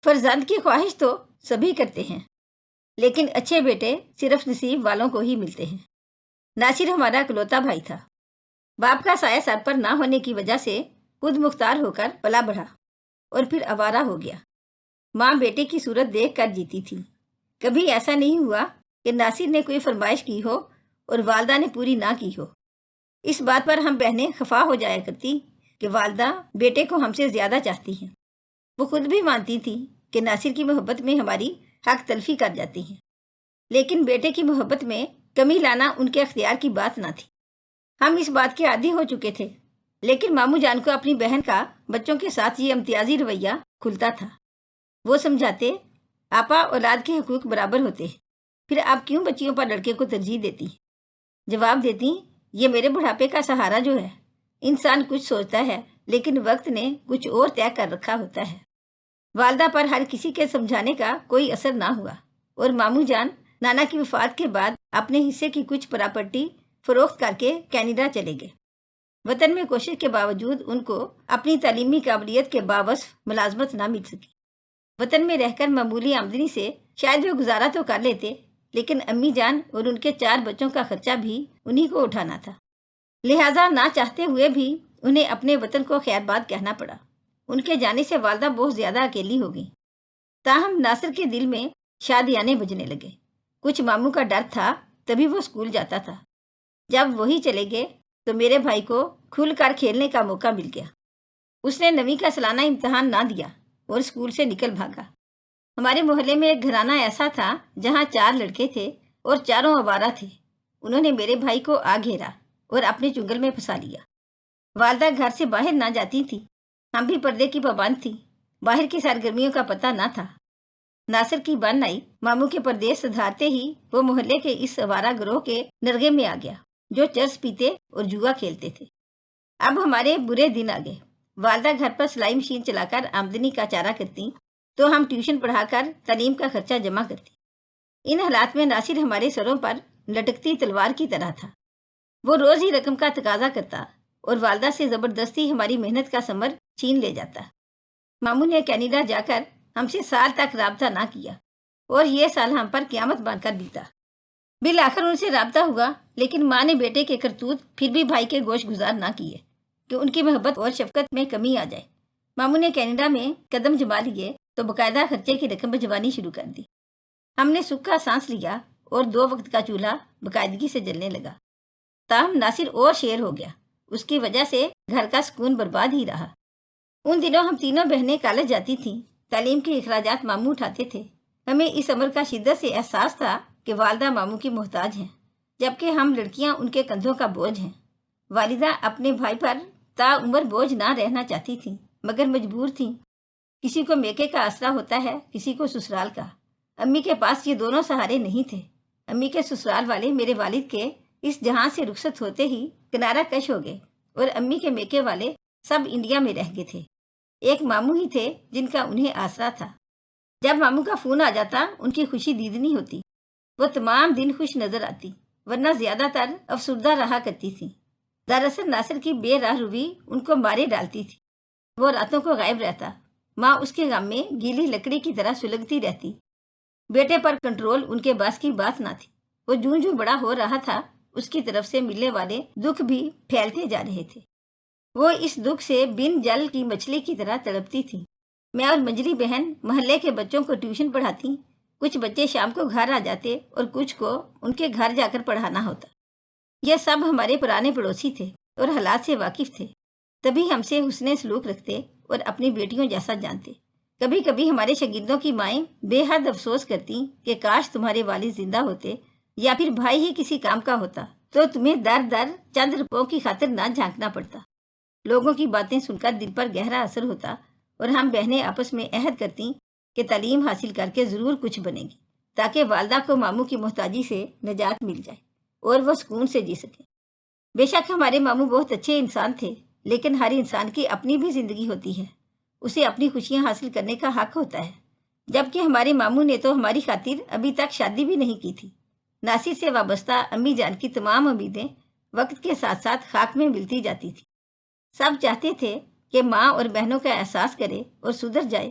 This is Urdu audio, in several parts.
فرزند کی خواہش تو سبھی کرتے ہیں، لیکن اچھے بیٹے صرف نصیب والوں کو ہی ملتے ہیں۔ ناصر ہمارا اکلوتا بھائی تھا۔ باپ کا سایہ سر پر نہ ہونے کی وجہ سے خود مختار ہو کر پلا بڑھا اور پھر آوارہ ہو گیا۔ ماں بیٹے کی صورت دیکھ کر جیتی تھی۔ کبھی ایسا نہیں ہوا کہ ناصر نے کوئی فرمائش کی ہو اور والدہ نے پوری نہ کی ہو۔ اس بات پر ہم بہنیں خفا ہو جایا کرتی کہ والدہ بیٹے کو ہم سے زیادہ چاہتی ہیں۔ وہ خود بھی مانتی تھی کہ ناصر کی محبت میں ہماری حق تلفی کر جاتی ہیں، لیکن بیٹے کی محبت میں کمی لانا ان کے اختیار کی بات نہ تھی۔ ہم اس بات کے عادی ہو چکے تھے، لیکن ماموں جان کو اپنی بہن کا بچوں کے ساتھ یہ امتیازی رویہ کھلتا تھا۔ وہ سمجھاتے، آپا اولاد کے حقوق برابر ہوتے ہیں، پھر آپ کیوں بچیوں پر لڑکے کو ترجیح دیتی ہیں؟ جواب دیتی، یہ میرے بڑھاپے کا سہارا جو ہے۔ انسان کچھ سوچتا ہے، لیکن وقت نے کچھ اور طے کر رکھا ہوتا ہے۔ والدہ پر ہر کسی کے سمجھانے کا کوئی اثر نہ ہوا اور ماموں جان نانا کی وفات کے بعد اپنے حصے کی کچھ پراپرٹی فروخت کر کے کینیڈا چلے گئے۔ وطن میں کوشش کے باوجود ان کو اپنی تعلیمی قابلیت کے باوصف ملازمت نہ مل سکی۔ وطن میں رہ کر معمولی آمدنی سے شاید وہ گزارا تو کر لیتے، لیکن امی جان اور ان کے 4 بچوں کا خرچہ بھی انہی کو اٹھانا تھا۔ لہٰذا نہ چاہتے ہوئے بھی انہیں اپنے وطن کو خیر باد کہنا پڑا۔ ان کے جانے سے والدہ بہت زیادہ اکیلی ہو گئی۔ تاہم ناصر کے دل میں شادیانے بجنے لگے۔ کچھ ماموں کا ڈر تھا، تبھی وہ اسکول جاتا تھا۔ جب وہی چلے گئے تو میرے بھائی کو کھل کر کھیلنے کا موقع مل گیا۔ اس نے 9ویں کا سالانہ امتحان نہ دیا اور اسکول سے نکل بھاگا۔ ہمارے محلے میں ایک گھرانہ ایسا تھا جہاں 4 لڑکے تھے اور چاروں آوارہ تھے۔ انہوں نے میرے بھائی کو آ گھیرا اور اپنے چنگل میں پھنسا لیا۔ والدہ گھر سے باہر نہ جاتی تھی، ہم بھی پردے کی پابند تھی، باہر کی سرگرمیوں کا پتہ نہ تھا۔ ناصر کی بن آئی، ماموں کے پردیس سدھارتے ہی وہ محلے کے اس آوارہ گروہ کے نرغے میں آ گیا جو چرس پیتے اور جوا کھیلتے تھے۔ اب ہمارے برے دن آ گئے۔ والدہ گھر پر سلائی مشین چلا کر آمدنی کا چارہ کرتی تو ہم ٹیوشن پڑھا کر تعلیم کا خرچہ جمع کرتی۔ ان حالات میں ناصر ہمارے سروں پر لٹکتی تلوار کی طرح تھا۔ وہ روز ہی رقم کا تقاضا کرتا اور والدہ سے زبردستی ہماری محنت کا ثمر چھین لے جاتا۔ ماموں نے کینیڈا جا کر ہم سے سال تک رابطہ نہ کیا اور یہ سال ہم پر قیامت بن کر بیتا۔ بالآخر ان سے رابطہ ہوا، لیکن ماں نے بیٹے کے کرتوت پھر بھی بھائی کے گوش گزار نہ کیے کہ ان کی محبت اور شفقت میں کمی آ جائے۔ ماموں نے کینیڈا میں قدم جما لیے تو باقاعدہ خرچے کی رقم بھجوانی شروع کر دی۔ ہم نے سکھ کا سانس لیا اور 2 وقت کا چولہا باقاعدگی سے جلنے لگا۔ تاہم ناصر اور شیر ہو گیا، اس کی وجہ سے گھر کا سکون برباد ہی رہا۔ ان دنوں ہم تینوں بہنیں کالج جاتی تھیں، تعلیم کے اخراجات ماموں اٹھاتے تھے۔ ہمیں اس امر کا شدت سے احساس تھا کہ والدہ ماموں کی محتاج ہیں، جبکہ ہم لڑکیاں ان کے کندھوں کا بوجھ ہیں۔ والدہ اپنے بھائی پر تا عمر بوجھ نہ رہنا چاہتی تھیں، مگر مجبور تھیں۔ کسی کو میکے کا آسرا ہوتا ہے، کسی کو سسرال کا۔ امی کے پاس یہ دونوں سہارے نہیں تھے۔ امی کے سسرال والے میرے والد کے اس جہاں سے رخصت ہوتے ہی کنارہ کش ہو گئے اور امی کے میکے والے سب انڈیا میں رہ گئے تھے۔ ایک ماموں ہی تھے جن کا انہیں آسرا تھا۔ جب ماموں کا فون آ جاتا ان کی خوشی دیدنی ہوتی، وہ تمام دن خوش نظر آتی، ورنہ زیادہ تر افسردہ رہا کرتی تھی۔ دراصل ناصر کی بے راہ روی ان کو مارے ڈالتی تھی۔ وہ راتوں کو غائب رہتا، ماں اس کے غم میں گیلی لکڑی کی طرح سلگتی رہتی۔ بیٹے پر کنٹرول ان کے بس کی بات نہ تھی۔ وہ جوں جوں بڑا ہو رہا تھا، اس کی طرف سے ملنے والے دکھ بھی پھیلتے جا رہے تھے۔ وہ اس دکھ سے بن جل کی مچھلی کی طرح تڑپتی تھی۔ میں اور منجری بہن محلے کے بچوں کو ٹیوشن پڑھاتی۔ کچھ بچے شام کو گھر آ جاتے اور کچھ کو ان کے گھر جا کر پڑھانا ہوتا۔ یہ سب ہمارے پرانے پڑوسی تھے اور حالات سے واقف تھے، تبھی ہم سے حسن سلوک رکھتے اور اپنی بیٹیوں جیسا جانتے۔ کبھی کبھی ہمارے شاگردوں کی مائیں بے حد افسوس کرتی کہ کاش تمہارے والد زندہ ہوتے یا پھر بھائی ہی کسی کام کا ہوتا تو تمہیں در در چند روپوں کی خاطر نہ جھانکنا پڑتا۔ لوگوں کی باتیں سن کر دل پر گہرا اثر ہوتا اور ہم بہنیں آپس میں عہد کرتی کہ تعلیم حاصل کر کے ضرور کچھ بنے گی، تاکہ والدہ کو ماموں کی محتاجی سے نجات مل جائے اور وہ سکون سے جی سکے۔ بے شک ہمارے ماموں بہت اچھے انسان تھے، لیکن ہر انسان کی اپنی بھی زندگی ہوتی ہے، اسے اپنی خوشیاں حاصل کرنے کا حق ہوتا ہے۔ جبکہ ہمارے ماموں نے تو ہماری خاطر ابھی تک شادی بھی نہیں کی تھی۔ ناصر سے وابستہ امی جان کی تمام امیدیں وقت کے ساتھ ساتھ خاک میں ملتی جاتی تھی۔ سب چاہتے تھے کہ ماں اور بہنوں کا احساس کرے اور سدھر جائے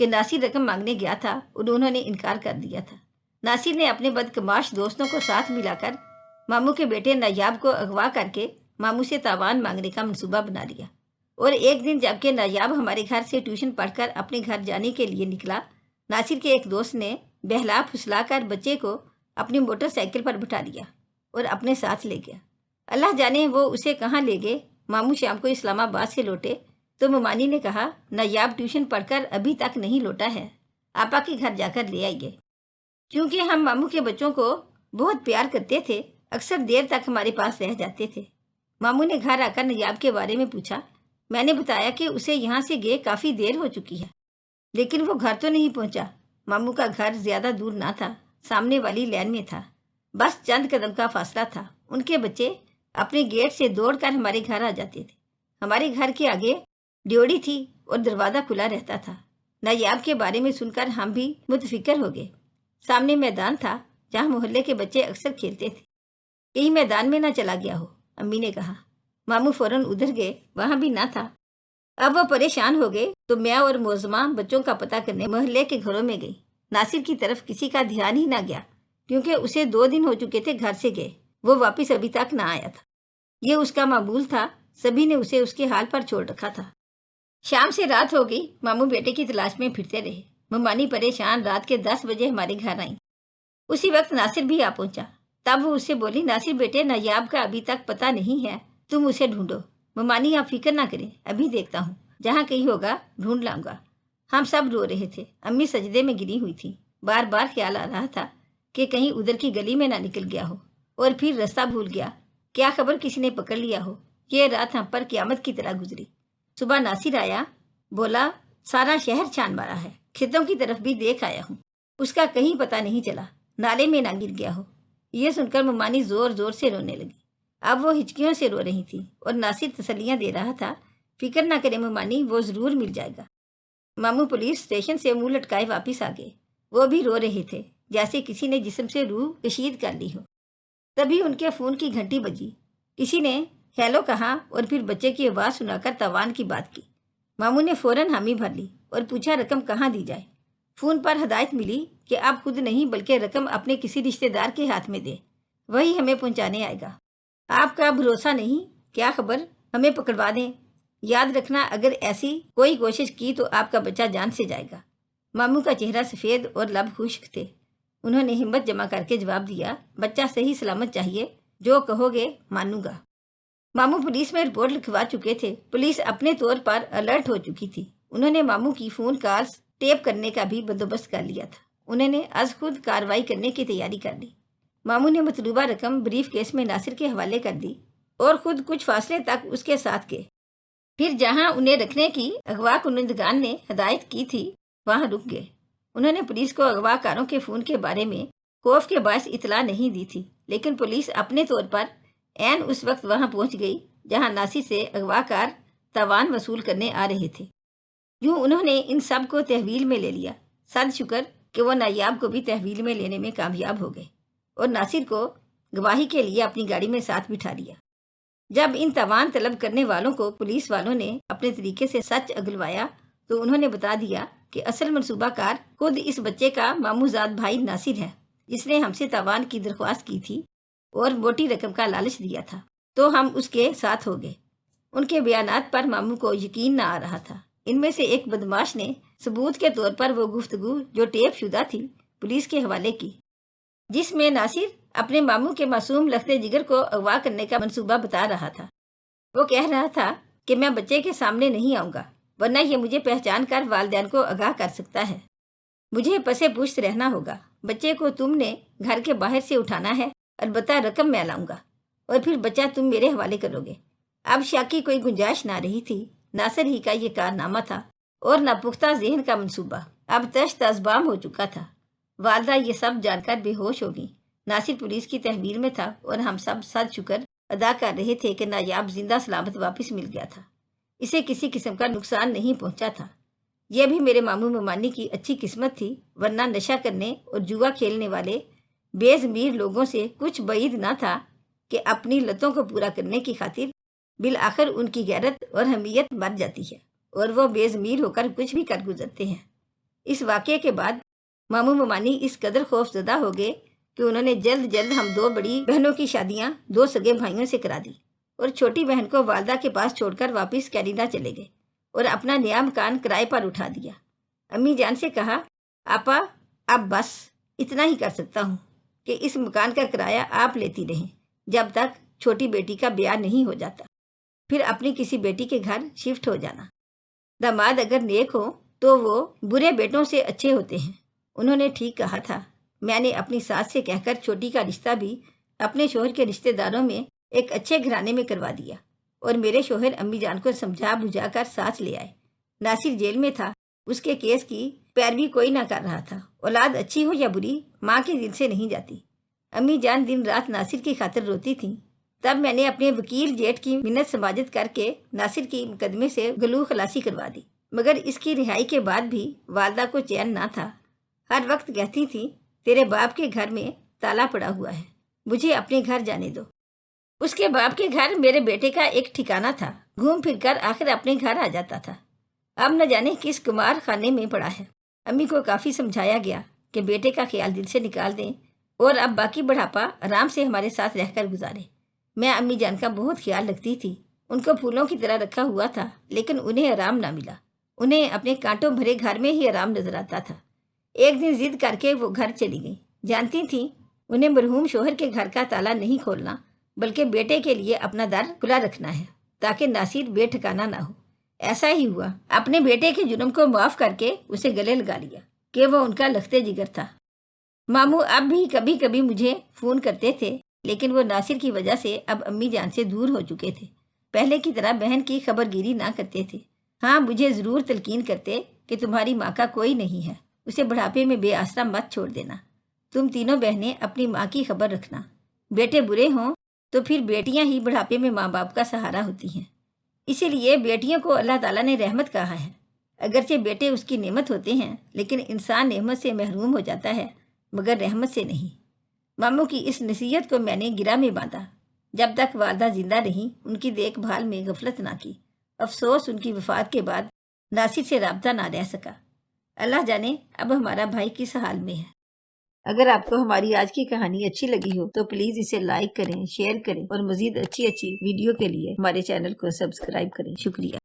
کہ ناصر رقم مانگنے گیا تھا اور انہوں نے انکار کر دیا تھا۔ ناصر نے اپنے بدکماش دوستوں کو ساتھ ملا کر ماموں کے بیٹے نایاب کو اغوا کر کے ماموں سے تاوان مانگنے کا منصوبہ بنا لیا۔ اور ایک دن جبکہ نایاب ہمارے گھر سے ٹیوشن پڑھ کر اپنے گھر جانے کے لیے نکلا، ناصر کے ایک دوست نے بہلا پھسلا کر بچے کو اپنی موٹر سائیکل پر بٹھا لیا اور اپنے ساتھ لے گیا۔ اللہ جانے وہ اسے کہاں لے گئے۔ ماموں شام کو اسلام آباد سے لوٹے تو ممانی نے کہا، نایاب ٹیوشن پڑھ کر ابھی تک نہیں لوٹا ہے، آپا کے گھر جا کر لے آئیے۔ چونکہ ہم ماموں کے بچوں کو بہت پیار کرتے تھے، اکثر دیر تک ہمارے پاس رہ جاتے تھے۔ ماموں نے گھر آ کر نایاب کے بارے میں پوچھا۔ میں نے بتایا کہ اسے یہاں سے گئے کافی دیر ہو چکی ہے، لیکن وہ گھر تو نہیں پہنچا۔ ماموں کا گھر زیادہ دور نہ تھا، سامنے والی لین میں تھا، بس چند قدم کا فاصلہ تھا۔ ان کے بچے اپنے گیٹ سے دوڑ کر ہمارے گھر آ جاتے تھے۔ ہمارے گھر کے آگے ڈیوڑی تھی اور دروازہ کھلا رہتا تھا۔ نایاب کے بارے میں سن کر ہم بھی متفکر ہو گئے۔ سامنے میدان تھا جہاں محلے کے بچے اکثر کھیلتے تھے، کہیں میدان میں نہ چلا گیا ہو، امی نے کہا۔ ماموں فوراً ادھر گئے، وہاں بھی نہ تھا۔ اب وہ پریشان ہو گئے تو میں اور موزمہ بچوں کا پتہ کرنے محلے کے گھروں میں گئی۔ ناصر کی طرف کسی کا دھیان ہی نہ گیا، کیونکہ اسے 2 دن ہو چکے تھے گھر سے گئے، وہ واپس ابھی تک نہ آیا تھا۔ یہ اس کا معمول تھا، سبھی نے اسے اس کے حال پر چھوڑ رکھا تھا۔ شام سے رات ہو گئی، ماموں بیٹے کی تلاش میں پھرتے رہے۔ ممانی پریشان رات کے 10 بجے ہمارے گھر آئیں۔ اسی وقت ناصر بھی آ پہنچا۔ تب وہ اس سے بولی، ناصر بیٹے، نایاب کا ابھی تک پتہ نہیں ہے، تم اسے ڈھونڈو۔ ممانی آپ فکر نہ کریں، ابھی دیکھتا ہوں، جہاں کہیں ہوگا ڈھونڈ لاؤں گا۔ ہم سب رو رہے تھے، امی سجدے میں گری ہوئی تھی۔ بار بار خیال آ رہا تھا کہ کہیں ادھر کی گلی میں نہ نکل گیا ہو اور پھر رستہ بھول گیا، کیا خبر کسی نے پکڑ لیا ہو۔ یہ رات ہم پر قیامت کی طرح گزری۔ صبح ناصر آیا، بولا سارا شہر چھان مارا ہے، کھیتوں کی طرف بھی دیکھ آیا ہوں، اس کا کہیں پتہ نہیں چلا، نالے میں نہ گر گیا ہو۔ یہ سن کر ممانی زور زور سے رونے لگی۔ اب وہ ہچکیوں سے رو رہی تھی اور ناصر تسلیاں دے رہا تھا، فکر نہ کرے ممانی، وہ ضرور مل جائے گا۔ ماموں پولیس اسٹیشن سے منہ لٹکائے واپس آ گئے۔ وہ بھی رو رہے تھے، جیسے کسی نے جسم سے روح کشید کر لی ہو۔ تبھی ان کے فون کی گھنٹی بجی، کسی نے ہیلو کہا اور پھر بچے کی آواز سنا کر تاوان کی بات کی۔ ماموں نے فوراً حامی بھر لی اور پوچھا رقم کہاں دی جائے۔ فون پر ہدایت ملی کہ آپ خود نہیں بلکہ رقم اپنے کسی رشتہ دار کے ہاتھ میں دیں، وہی ہمیں پہنچانے آئے گا۔ آپ کا بھروسہ نہیں، کیا خبر ہمیں پکڑوا دیں۔ یاد رکھنا، اگر ایسی کوئی کوشش کی تو آپ کا بچہ جان سے جائے گا۔ ماموں کا چہرہ سفید اور لب خشک تھے۔ انہوں نے ہمت جمع کر کے جواب دیا، بچہ صحیح سلامت چاہیے، جو کہو گے مانوں گا۔ ماموں پولیس میں رپورٹ لکھوا چکے تھے، پولیس اپنے طور پر الرٹ ہو چکی تھی۔ انہوں نے ماموں کی فون کالز ٹیپ کرنے کا بھی بندوبست کر لیا تھا۔ انہوں نے از خود کارروائی کرنے کی تیاری کر لی۔ ماموں نے مطلوبہ رقم بریف کیس میں ناصر کے حوالے کر دی اور خود کچھ فاصلے تک اس کے ساتھ گئے۔ پھر جہاں انہیں رکھنے کی اغوا کنندگان نے ہدایت کی تھی وہاں رک گئے۔ انہوں نے پولیس کو اغوا کاروں کے فون کے بارے میں خوف کے باعث اطلاع نہیں دی تھی، لیکن پولیس اپنے طور پر عین اس وقت وہاں پہنچ گئی جہاں ناصر سے اغوا کار تاوان وصول کرنے آ رہے تھے۔ یوں انہوں نے ان سب کو تحویل میں لے لیا۔ صد شکر کہ وہ نایاب کو بھی تحویل میں لینے میں کامیاب ہو گئے اور ناصر کو گواہی کے لیے اپنی گاڑی میں ساتھ بٹھا لیا۔ جب ان تاوان طلب کرنے والوں کو پولیس والوں نے اپنے طریقے سے سچ اگلوایا تو انہوں نے بتا دیا کہ اصل منصوبہ کار خود اس بچے کا ماموں زاد بھائی ناصر ہے، جس نے ہم سے تاوان کی درخواست کی تھی اور موٹی رقم کا لالچ دیا تھا، تو ہم اس کے ساتھ ہو گئے۔ ان کے بیانات پر ماموں کو یقین نہ آ رہا تھا۔ ان میں سے ایک بدماش نے ثبوت کے طور پر وہ گفتگو جو ٹیپ شدہ تھی پولیس کے حوالے کی، جس میں ناصر اپنے ماموں کے معصوم لخت جگر کو اغوا کرنے کا منصوبہ بتا رہا تھا۔ وہ کہہ رہا تھا کہ میں بچے کے سامنے نہیں آؤں گا، ورنہ یہ مجھے پہچان کر والدین کو آگاہ کر سکتا ہے۔ مجھے پسے پوچھ رہنا ہوگا۔ بچے کو تم نے گھر کے باہر سے اٹھانا ہے، البتہ رقم میں لاؤں گا اور پھر بچہ تم میرے حوالے کرو گے۔ اب شک کی کوئی گنجائش نہ رہی تھی، ناصر ہی کا یہ کارنامہ تھا اور ناپختہ ذہن کا منصوبہ اب تشت ازبام ہو چکا تھا۔ والدہ یہ سب جان کر بے ہوش ہو گئی۔ ناصر پولیس کی تحویل میں تھا اور ہم سب صد شکر ادا کر رہے تھے کہ نایاب زندہ سلامت واپس مل گیا تھا، اسے کسی قسم کا نقصان نہیں پہنچا تھا۔ یہ بھی میرے ماموں ممانی کی اچھی قسمت تھی، ورنہ نشہ کرنے اور جوا کھیلنے والے بے ضمیر لوگوں سے کچھ بعید نہ تھا کہ اپنی لتوں کو پورا کرنے کی خاطر بالآخر ان کی غیرت اور حمیت مر جاتی ہے اور وہ بے ضمیر ہو کر کچھ بھی کر گزرتے ہیں۔ اس واقعے کے بعد ماموں ممانی اس قدر خوف زدہ ہو گئے کہ انہوں نے جلد ہم 2 بڑی بہنوں کی شادیاں 2 سگے بھائیوں سے کرا دی اور چھوٹی بہن کو والدہ کے پاس چھوڑ کر واپس کینیڈا چلے گئے اور اپنا نیا مکان کرائے پر اٹھا دیا۔ امی جان سے کہا، آپا اب بس اتنا ہی کر سکتا ہوں کہ اس مکان کا کرایہ آپ لیتی رہیں جب تک چھوٹی بیٹی کا بیاہ نہیں ہو جاتا، پھر اپنی کسی بیٹی کے گھر شفٹ ہو جانا۔ داماد اگر نیک ہو تو وہ برے بیٹوں سے اچھے ہوتے ہیں۔ انہوں نے ٹھیک کہا تھا۔ میں نے اپنی ساس سے کہہ کر چھوٹی کا رشتہ بھی اپنے شوہر کے رشتہ داروں میں ایک اچھے گھرانے میں کروا دیا اور میرے شوہر امی جان کو سمجھا بجھا کر ساتھ لے آئے۔ ناصر جیل میں تھا، اس کے کیس کی پیروی کوئی نہ کر رہا تھا۔ اولاد اچھی ہو یا بری، ماں کے دل سے نہیں جاتی۔ امی جان دن رات ناصر کی خاطر روتی تھیں۔ تب میں نے اپنے وکیل جیٹ کی منت سماجت کر کے ناصر کی مقدمے سے گلو خلاصی کروا دی، مگر اس کی رہائی کے بعد بھی والدہ کو چین نہ تھا۔ ہر وقت کہتی تھی، تیرے باپ کے گھر میں تالا پڑا ہوا ہے، مجھے اپنے گھر جانے دو۔ اس کے باپ کے گھر میرے بیٹے کا ایک ٹھکانہ تھا، گھوم پھر کر آخر اپنے گھر آ جاتا تھا۔ اب نہ جانے کس کمار خانے میں پڑا ہے۔ امی کو کافی سمجھایا گیا کہ بیٹے کا خیال دل سے نکال دیں اور اب باقی بڑھاپا آرام سے ہمارے ساتھ رہ کر گزارے۔ میں امی جان کا بہت خیال رکھتی تھی، ان کو پھولوں کی طرح رکھا ہوا تھا، لیکن انہیں آرام نہ ملا۔ انہیں اپنے کانٹوں بھرے گھر میں ہی آرام نظر آتا تھا۔ ایک دن ضد کر کے وہ گھر چلی گئی۔ جانتی تھیں انہیں مرحوم شوہر کے گھر کا تالا نہیں کھولنا، بلکہ بیٹے کے لیے اپنا در کھلا رکھنا ہے تاکہ ناصر بے ٹھکانہ نہ ہو۔ ایسا ہی ہوا۔ اپنے بیٹے کے جرم کو معاف کر کے اسے گلے لگا لیا کہ وہ ان کا لختے جگر تھا۔ ماموں اب بھی کبھی کبھی مجھے فون کرتے تھے، لیکن وہ ناصر کی وجہ سے اب امی جان سے دور ہو چکے تھے۔ پہلے کی طرح بہن کی خبر گیری نہ کرتے تھے۔ ہاں، مجھے ضرور تلقین کرتے کہ تمہاری ماں کا کوئی نہیں ہے، اسے بڑھاپے میں بے آسرا مت چھوڑ دینا۔ تم تینوں بہنیں اپنی ماں کی خبر رکھنا۔ بیٹے برے ہوں تو پھر بیٹیاں ہی بڑھاپے میں ماں باپ کا سہارا ہوتی ہیں۔ اسی لیے بیٹیوں کو اللہ تعالیٰ نے رحمت کہا ہے۔ اگرچہ بیٹے اس کی نعمت ہوتے ہیں، لیکن انسان نعمت سے محروم ہو جاتا ہے، مگر رحمت سے نہیں۔ ماموں کی اس نصیحت کو میں نے گرہ میں باندھا۔ جب تک والدہ زندہ رہیں، ان کی دیکھ بھال میں غفلت نہ کی۔ افسوس، ان کی وفات کے بعد ناصر سے رابطہ نہ رہ سکا۔ اللہ جانے اب ہمارا بھائی کس حال میں ہے۔ اگر آپ کو ہماری آج کی کہانی اچھی لگی ہو تو پلیز اسے لائک کریں، شیئر کریں اور مزید اچھی ویڈیو کے لیے ہمارے چینل کو سبسکرائب کریں۔ شکریہ۔